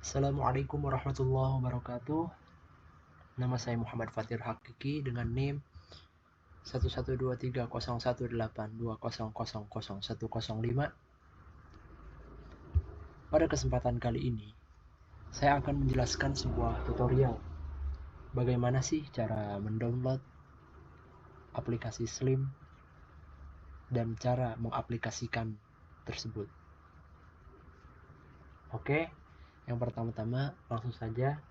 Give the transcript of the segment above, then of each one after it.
Assalamualaikum warahmatullahi wabarakatuh. Nama saya Muhammad Fatir Hakiki dengan NIM 112311820000105. Pada kesempatan kali ini, saya akan menjelaskan sebuah tutorial bagaimana sih cara mendownload aplikasi Slim dan cara mengaplikasikan tersebut. Oke, yang pertama-tama langsung saja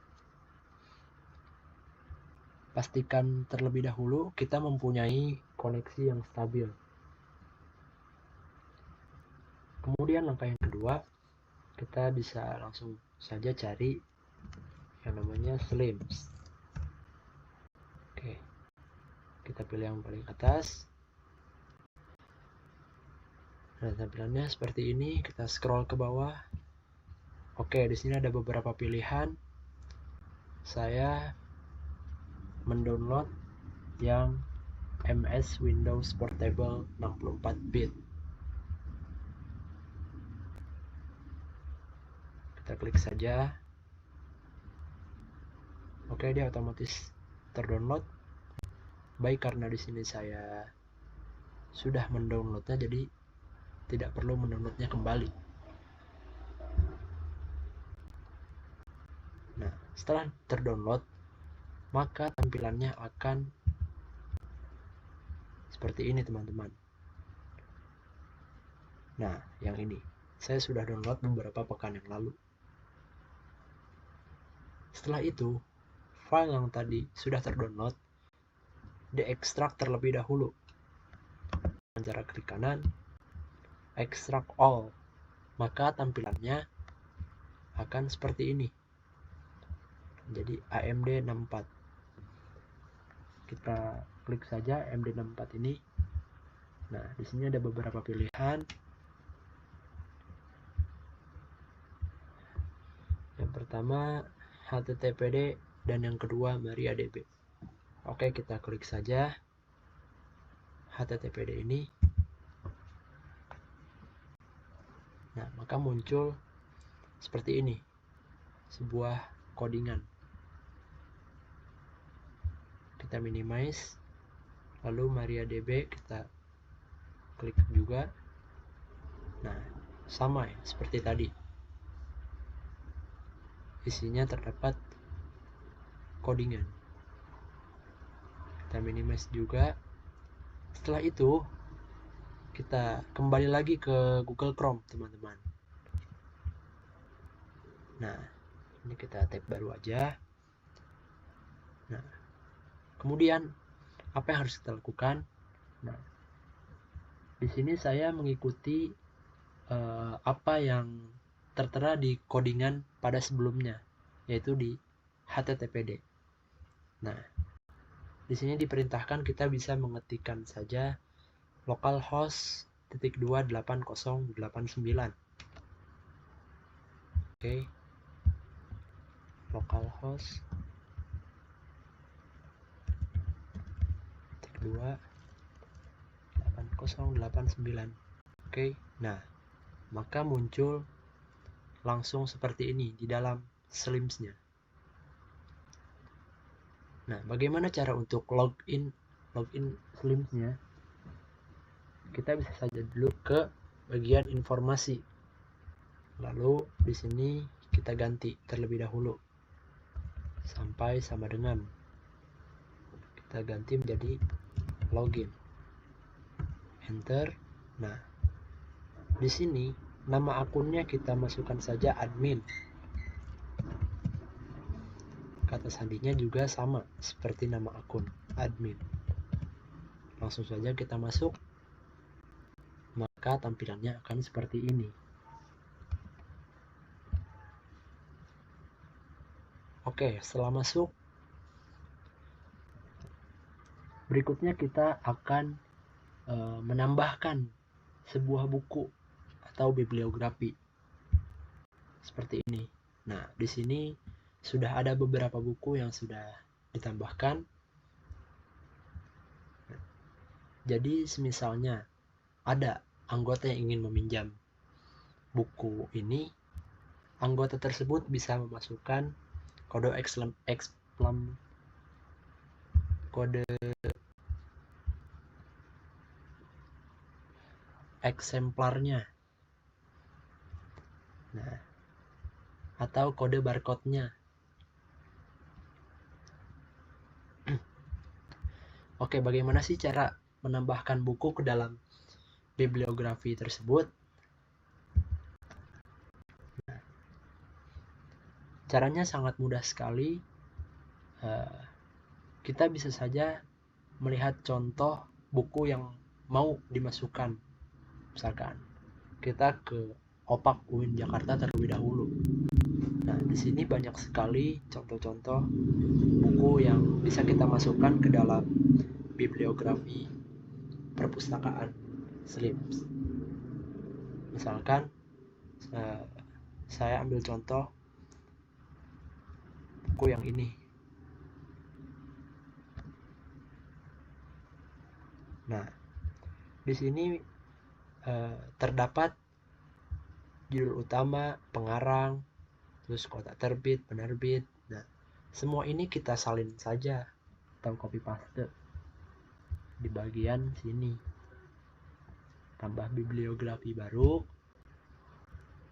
pastikan terlebih dahulu kita mempunyai koneksi yang stabil. Kemudian langkah yang kedua, kita bisa langsung saja cari yang namanya Slims. Oke, kita pilih yang paling atas. Nah, tampilannya seperti ini. Kita scroll ke bawah. Oke, di sini ada beberapa pilihan. Saya mendownload yang MS Windows Portable 64-bit. Kita klik saja. Oke, dia otomatis terdownload. Baik karena di sini saya sudah mendownloadnya, jadi tidak perlu mendownloadnya kembali. Nah, setelah terdownload, maka tampilannya akan seperti ini, teman-teman. Nah, yang ini saya sudah download beberapa pekan yang lalu. Setelah itu, file yang tadi sudah terdownload diekstrak terlebih dahulu. Dengan cara klik kanan, extract all, maka tampilannya akan seperti ini. Jadi AMD 64. Kita klik saja AMD 64 ini. Nah, di sini ada beberapa pilihan. Yang pertama HTTPD dan yang kedua MariaDB. Oke, kita klik saja HTTPD ini. Nah, maka muncul seperti ini, sebuah codingan. Kita minimize, lalu MariaDB kita klik juga. Nah, sama ya, seperti tadi. Isinya terdapat codingan. Kita minimize juga. Setelah itu, kita kembali lagi ke Google Chrome, teman-teman. Nah, ini kita tab baru aja. Nah, kemudian apa yang harus kita lakukan? Nah, di sini saya mengikuti apa yang tertera di codingan pada sebelumnya, yaitu di HTTPD. Nah, di sini diperintahkan kita bisa mengetikkan saja localhost 28089. Oke, localhost 28089. Oke, nah maka muncul langsung seperti ini di dalam Slims-nya. Nah, bagaimana cara untuk login Slims-nya? Kita bisa saja dulu ke bagian informasi. Lalu di sini kita ganti terlebih dahulu sampai sama dengan. Kita ganti menjadi login. Enter. Nah, di sini nama akunnya kita masukkan saja admin. Kata sandinya juga sama seperti nama akun, admin. Langsung saja kita masuk. Maka tampilannya akan seperti ini. Oke, setelah masuk, berikutnya kita akan menambahkan sebuah buku atau bibliografi seperti ini. Nah, di sini sudah ada beberapa buku yang sudah ditambahkan. Jadi, semisalnya ada anggota yang ingin meminjam buku ini, anggota tersebut bisa memasukkan kode eksemplarnya, nah, atau kode barcode-nya. Oke, bagaimana sih cara menambahkan buku ke dalam bibliografi tersebut? Nah, caranya sangat mudah sekali. Kita bisa saja melihat contoh buku yang mau dimasukkan. Misalkan kita ke Opak UIN Jakarta terlebih dahulu. Nah, di sini banyak sekali contoh-contoh buku yang bisa kita masukkan ke dalam bibliografi perpustakaan SLIMS. Misalkan saya ambil contoh buku yang ini. Nah, di sini terdapat judul utama, pengarang, terus kota terbit, penerbit. Nah, semua ini kita salin saja atau copy paste di bagian sini. Tambah bibliografi baru.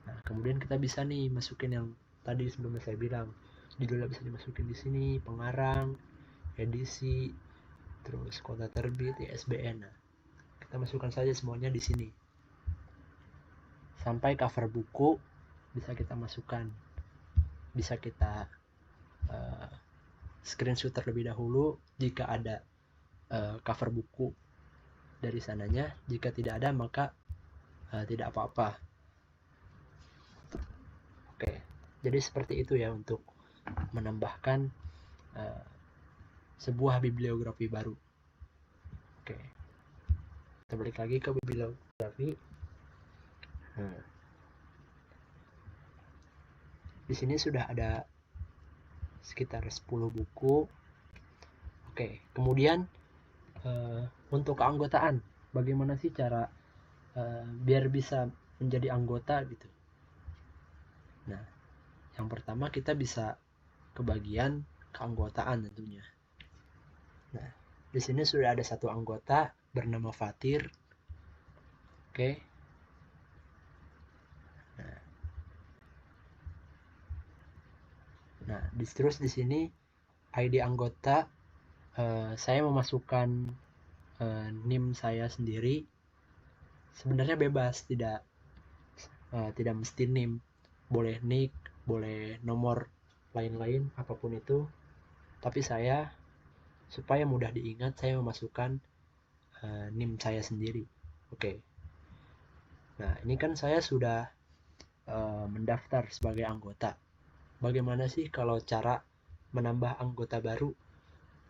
Nah, kemudian kita bisa nih masukin yang tadi sebelumnya saya bilang. Judulnya bisa dimasukin di sini, pengarang, edisi, terus kota terbit, ISBN. Nah, kita masukkan saja semuanya di sini. Sampai cover buku bisa kita masukkan. Bisa kita screenshot terlebih dahulu jika ada cover buku dari sananya. Jika tidak ada maka tidak apa-apa. Oke, jadi seperti itu ya untuk menambahkan sebuah bibliografi baru. Oke, kita balik lagi ke bibliografi. Di sini sudah ada sekitar 10 buku. Oke, kemudian untuk keanggotaan, bagaimana sih cara biar bisa menjadi anggota gitu? Nah, yang pertama kita bisa ke bagian keanggotaan tentunya. Nah, di sini sudah ada satu anggota bernama Fatir. Oke. Nah, terus di sini ID anggota saya memasukkan NIM saya sendiri. Sebenarnya bebas, tidak mesti NIM. Boleh NIK, boleh nomor lain-lain apapun itu. Tapi saya supaya mudah diingat saya memasukkan NIM saya sendiri. Oke. Nah, ini kan saya sudah mendaftar sebagai anggota. Bagaimana sih kalau cara menambah anggota baru?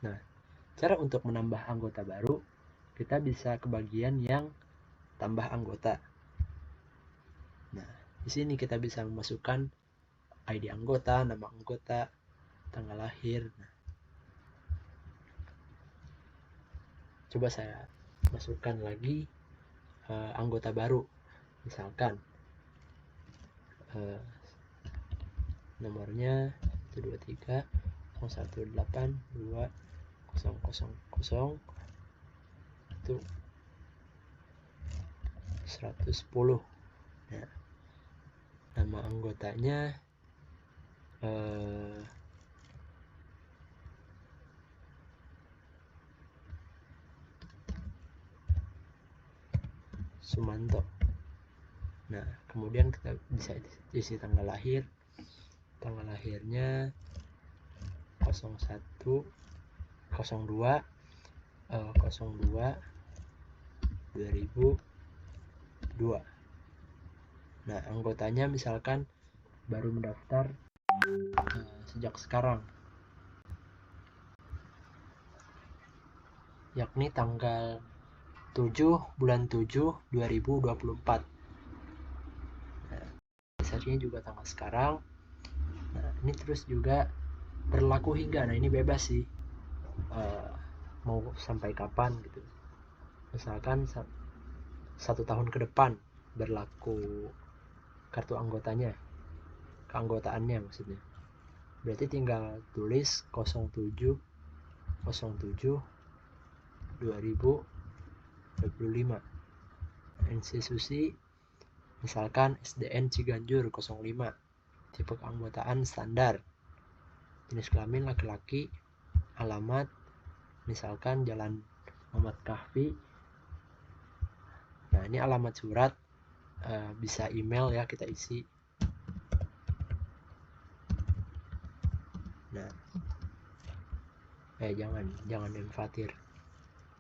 Nah, cara untuk menambah anggota baru, kita bisa ke bagian yang tambah anggota. Nah, di sini kita bisa memasukkan ID anggota, nama anggota, tanggal lahir. Nah, coba saya masukkan lagi anggota baru. Misalkan nomornya 123 018 2 000 itu 110. Nah, nama anggotanya Sumanto. Nah, kemudian kita bisa isi tanggal lahir. Tanggal lahirnya 01 02 2002. Nah, anggotanya misalkan baru mendaftar sejak sekarang, yakni tanggal 7 bulan 7 2024. Nah, dasarnya juga tanggal sekarang. Nah, ini terus juga berlaku hingga, nah ini bebas sih, mau sampai kapan gitu. Misalkan 1 tahun ke depan berlaku kartu anggotanya, keanggotaannya maksudnya. Berarti tinggal tulis 07 07 2025. Institusi misalkan SDN Ciganjur 05. Tipe keanggotaan standar. Jenis kelamin laki-laki. Alamat misalkan Jalan Muhammad Kahfi. Nah, ini alamat surat, bisa email ya, kita isi. Nah, jangan yang Fatir,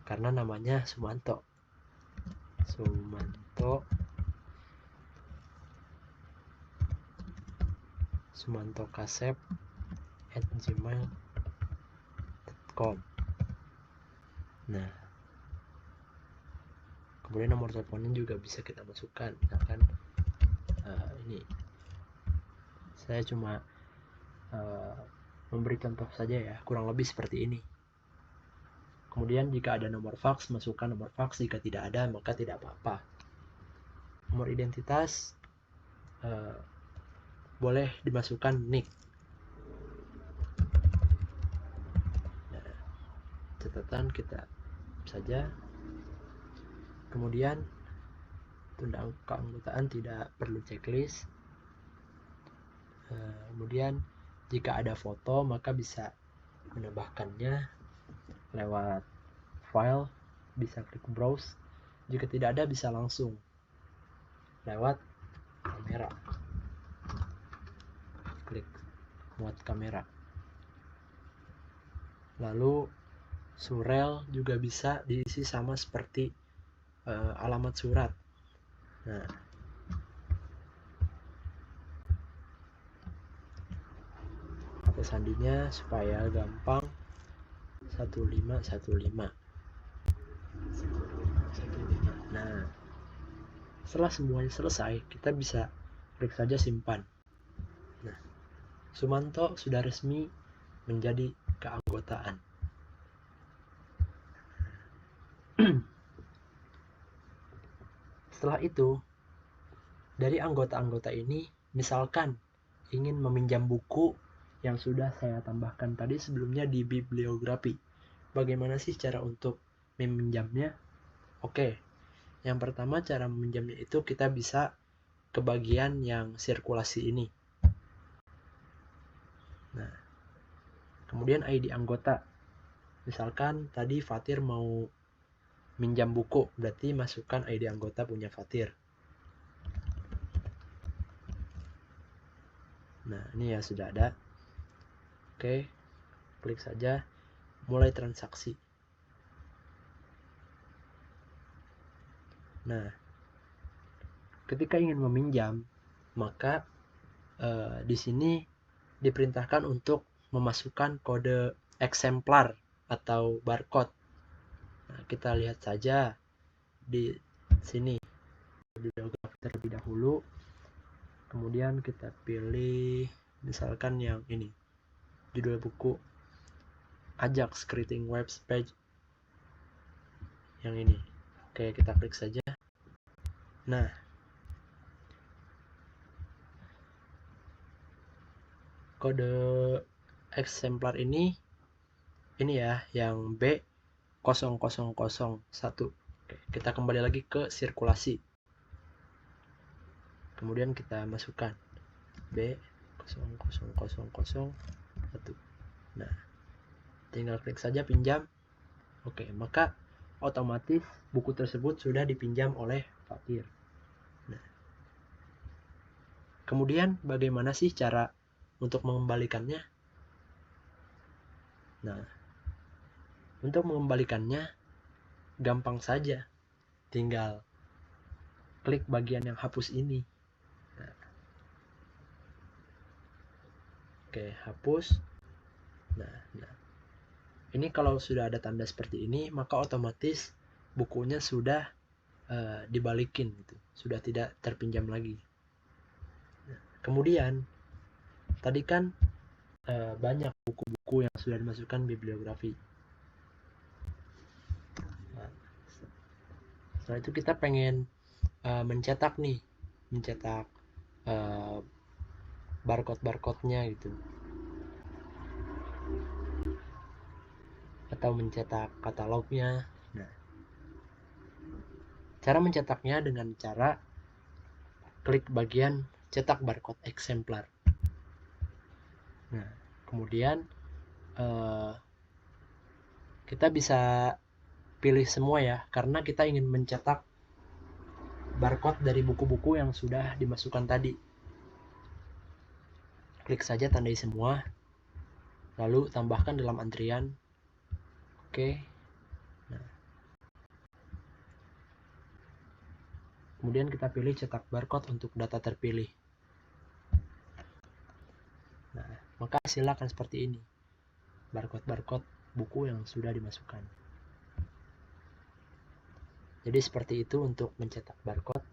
karena namanya Sumanto kasep@gmail.com. Nah, kemudian nomor teleponnya juga bisa kita masukkan, misalkan ini saya cuma memberi contoh saja ya, kurang lebih seperti ini. Kemudian jika ada nomor fax, masukkan nomor fax. Jika tidak ada, maka tidak apa-apa. Nomor identitas boleh dimasukkan NIK. Nah, catatan kita saja. Kemudian tanda keanggotaan tidak perlu checklist. Kemudian jika ada foto, maka bisa menambahkannya lewat file, bisa klik browse. Jika tidak ada, bisa langsung lewat kamera, klik muat kamera. Lalu surel juga bisa diisi sama seperti alamat surat. Nah, kata sandinya supaya gampang 1515. Nah, setelah semuanya selesai, kita bisa klik saja simpan. Nah, Sumanto sudah resmi menjadi keanggotaan. Setelah itu, dari anggota-anggota ini, misalkan ingin meminjam buku yang sudah saya tambahkan tadi sebelumnya di bibliografi. Bagaimana sih cara untuk meminjamnya? Oke, yang pertama cara meminjamnya itu kita bisa ke bagian yang sirkulasi ini. Nah, kemudian ID anggota. Misalkan tadi Fatir mau minjam buku, berarti masukkan ID anggota punya Fatir. Nah, ini ya sudah ada. Oke, klik saja mulai transaksi. Nah, ketika ingin meminjam, maka di sini diperintahkan untuk memasukkan kode eksemplar atau barcode. Nah, kita lihat saja di sini bibliografi terlebih dahulu. Kemudian kita pilih misalkan yang ini, judul buku Ajax Creating Web Page, yang ini. Oke, kita klik saja. Nah, kode eksemplar ini ya, yang B0001. Oke, kita kembali lagi ke sirkulasi. Kemudian kita masukkan B0001. Nah, tinggal klik saja pinjam. Oke, maka otomatis buku tersebut sudah dipinjam oleh Fatir. Nah, kemudian bagaimana sih cara untuk mengembalikannya? Nah, untuk mengembalikannya gampang saja, tinggal klik bagian yang hapus ini. Nah, oke, hapus. Nah, ini kalau sudah ada tanda seperti ini, maka otomatis bukunya sudah dibalikin gitu, sudah tidak terpinjam lagi. Nah, kemudian tadi kan banyak buku-buku yang sudah dimasukkan bibliografi. Nah, setelah itu kita pengen mencetak barcode-barcode-nya gitu, atau mencetak katalognya. Nah, cara mencetaknya dengan cara klik bagian cetak barcode eksemplar. Nah, kemudian kita bisa pilih semua ya, karena kita ingin mencetak barcode dari buku-buku yang sudah dimasukkan tadi. Klik saja tandai semua, lalu tambahkan dalam antrian. Oke. Nah, kemudian kita pilih cetak barcode untuk data terpilih. Nah, maka hasilnya akan seperti ini. Barcode-barcode buku yang sudah dimasukkan. Jadi seperti itu untuk mencetak barcode.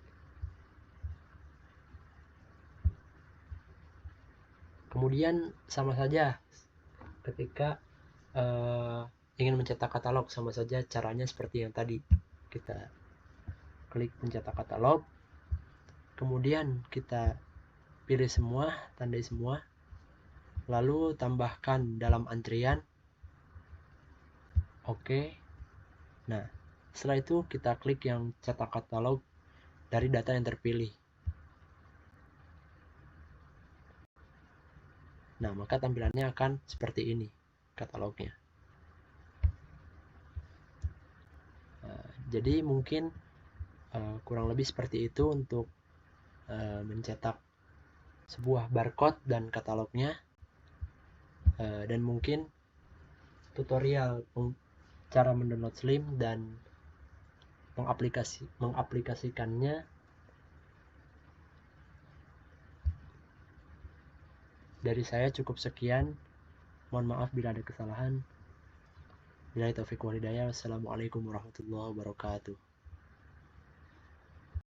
Kemudian sama saja ketika ingin mencetak katalog, sama saja caranya seperti yang tadi. Kita klik mencetak katalog, kemudian kita pilih semua, tandai semua, lalu tambahkan dalam antrian. Oke. Nah, setelah itu kita klik yang cetak katalog dari data yang terpilih. Nah, maka tampilannya akan seperti ini katalognya. Jadi mungkin kurang lebih seperti itu untuk mencetak sebuah barcode dan katalognya. Dan mungkin tutorial cara mendownload Slim dan mengaplikasikannya dari saya cukup sekian. Mohon maaf bila ada kesalahan. Billahi taufiq wal hidayah. Wassalamualaikum warahmatullahi wabarakatuh.